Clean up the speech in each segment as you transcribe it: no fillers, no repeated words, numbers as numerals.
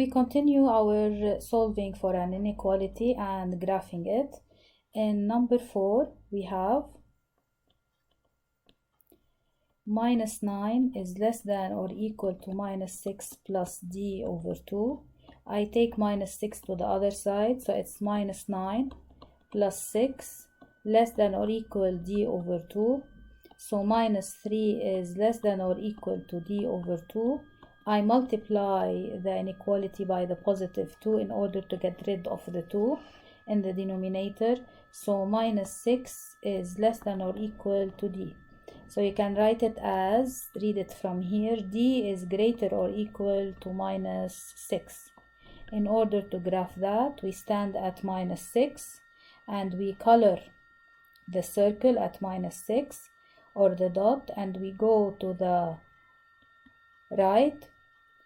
We continue our solving for an inequality and graphing it. In number 4, we have minus 9 is less than or equal to minus 6 plus d over 2. I take minus 6 to the other side, so it's minus 9 plus 6 less than or equal d over 2. So minus 3 is less than or equal to d over 2. I multiply the inequality by the positive 2 in order to get rid of the 2 in the denominator. So minus 6 is less than or equal to d. So you can write it as, read it from here, d is greater or equal to minus 6. In order to graph that, we stand at minus 6 and we color the circle at minus 6 or the dot, and we go to the right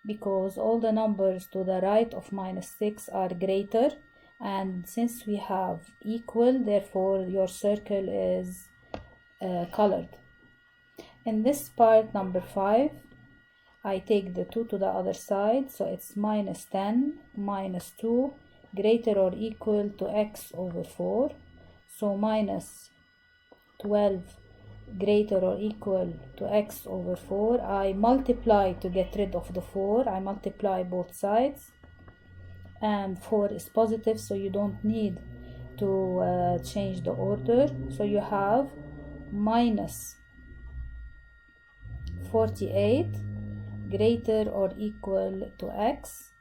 because all the numbers to the right of minus 6 are greater, and since we have equal, therefore your circle is colored. In this part number 5, I take the 2 to the other side, so it's minus 10 minus 2 greater or equal to x over 4. So minus 12 greater or equal to x over 4. I multiply to get rid of the 4. I multiply both sides, and 4 is positive, so you don't need to change the order. So you have minus 48 greater or equal to x.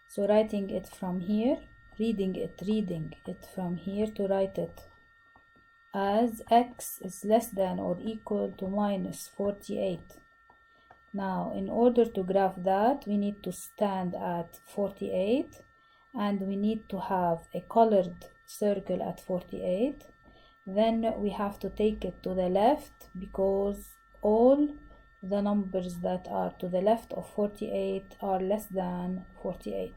So writing it from here, reading it from here to write it as x is less than or equal to minus 48. Now, in order to graph that, we need to stand at 48 and we need to have a colored circle at 48. Then we have to take it to the left because all the numbers that are to the left of 48 are less than 48.